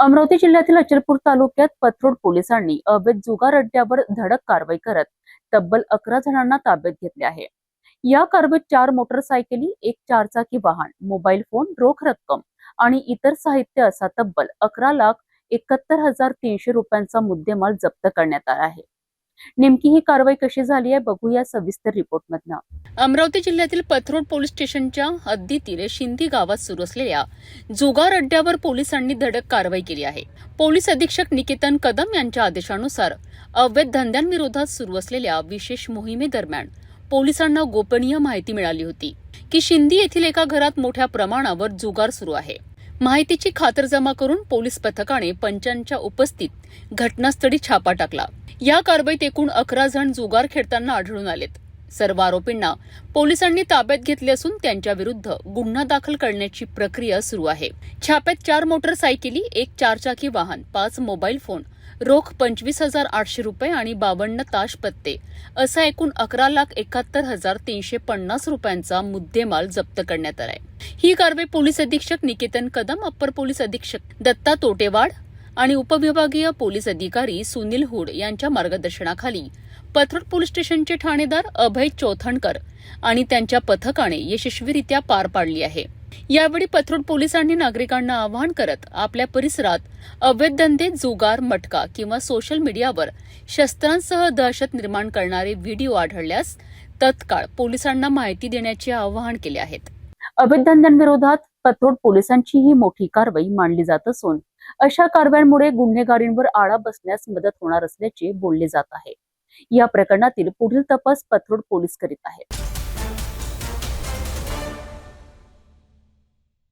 अमरावती जिल्ह्यातील अचलपूर तालुक्यात पथरोड पोलिसांनी अवैध जुगार अड्ड्यावर धडक कारवाई करत तब्बल 11 जणांना ताब्यात घेतले आहे। या कारवाईत 4 मोटरसायकली, एक चारचाकी वाहन, मोबाईल फोन, रोख रक्कम आणि इतर साहित्य असा तब्बल 11,71,300 रुपयांचा मुद्देमाल जप्त करण्यात आला आहे। नेमकी ही कारवाई कशी झाली आहे बघूया सविस्तर रिपोर्टमधनं। अमरावती जिल्ह्यातील पथरोड पोलीस स्टेशनच्या हद्दीतील शिंदी गावात सुरू असलेल्या जुगार अड्ड्यावर पोलिसांनी धडक कारवाई केली आहे। पोलीस अधीक्षक निकेतन कदम यांच्या आदेशानुसार अवैध धंद्यांविरोधात सुरू असलेल्या विशेष मोहिमेदरम्यान पोलिसांना गोपनीय माहिती मिळाली होती की शिंदी येथील एका घरात मोठ्या प्रमाणावर जुगार सुरू आहे। माहितीची खातरजमा करून पोलीस पथकाने पंचांच्या उपस्थित घटनास्थळी छापा टाकला। या कारवाईत एकूण 11 जण जुगार खेळताना आढळून आलेत। सर्व आरोपींना पोलिसांनी ताब्यात घेतले असून त्यांच्या विरुद्ध गुन्हा दाखल करण्याची प्रक्रिया सुरू आहे। छाप्यात 4 मोटरसायकली, एक चारचाकी वाहन, 5 मोबाईल फोन, रोख 25,800 रुपये आणि 52 ताश पत्ते असा एकूण 11,71,350 रुपयांचा मुद्देमाल जप्त करण्यात आलाय। ही कारवाई पोलीस अधीक्षक निकेतन कदम, अप्पर पोलीस अधीक्षक दत्ता तोटेवाड आणि उपविभागीय पोलीस अधिकारी सुनील हुड यांच्या मार्गदर्शनाखाली पथरोड पोलीस स्टेशनचे ठाणेदार अभय चौथणकर आणि त्यांच्या पथकाने यशस्वीरित्या पार पाडली आहे। यावेळी पथरोड पोलिसांनी नागरिकांना आवाहन करत आपल्या परिसरात अवैध धंदे, जुगार, मटका किंवा सोशल मीडियावर शस्त्रांसह दहशत निर्माण करणारे व्हिडिओ आढळल्यास तत्काळ पोलिसांना माहिती देण्याचे आवाहन केले आहे। अवैध धंद्यांविरोधात पथरोड पोलिसांची ही मोठी कारवाई मानली जात असून अशा कारवायांमुळे गुन्हेगारींवर आळा बसण्यास मदत होणार असल्याचे बोलले जात आहे। या प्रकरणातील पुढील तपास पथरोड पोलीस करीत आहेत।